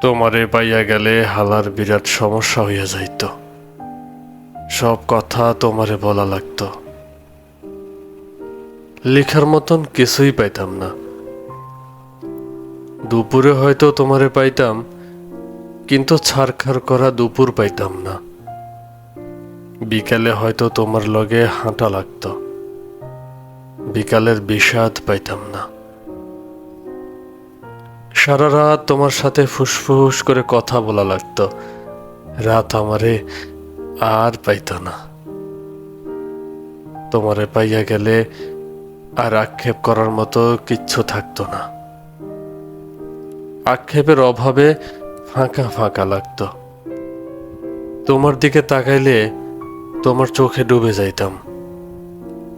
তোমারে পাইয়া গেলে হালার বিরাট সমস্যা হইয়া যাইত। সব কথা তোমারে বলা লাগতো। লেখার মতন কিছুই পাইতাম না। দুপুরে হয়তো তোমারে পাইতাম, কিন্তু ছারখার করা দুপুর পাইতাম না। বিকালে হয়তো তোমার লগে হাঁটা লাগতো, বিকালের বিষাদ পাইতাম না। সারা রাত তোমার সাথে ফুসফুস করে কথা বলা লাগতো, রাত আমারে আর পাইত না। তোমারে পাইয়া গেলে আর আক্ষেপ করার মতো কিচ্ছু থাকতো না। আক্ষেপের অভাবে ফাঁকা ফাঁকা লাগতো। তোমার দিকে তাকাইলে তোমার চোখে ডুবে যাইতাম।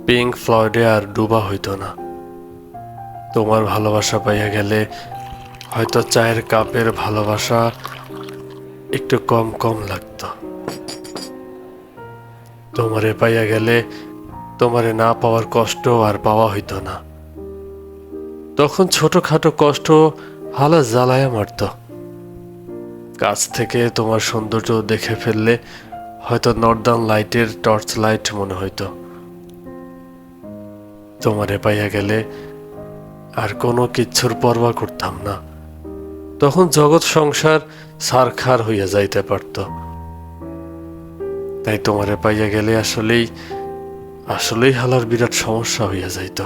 পিঙ্ক ফ্লয়েডে আর ডুবা হইতো না। তোমার ভালোবাসা পাইয়া গেলে হয়তো চায়ের কাপের ভালোবাসা একটু কম কম লাগতো। তোমারে পাইয়া গেলে তোমারে না পাওয়ার কষ্ট আর পাওয়া হইতো না। তখন ছোটখাটো কষ্ট হালা জ্বালায়া মারত। কাছ থেকে তোমার সৌন্দর্য দেখে ফেললে হয়তো নর্দার্ন লাইটের টর্চ লাইট মনে হইতো। তোমারে পাইয়া গেলে আর কোনো কিচ্ছুর পরোয়া করতাম না। তখন জগৎ সংসার ছারখার হইয়া যাইতে পারত। তাই তোমারে পাইয়া গেলে আসলেই আসলেই হালার বিরাট সমস্যা হইয়া যাইত।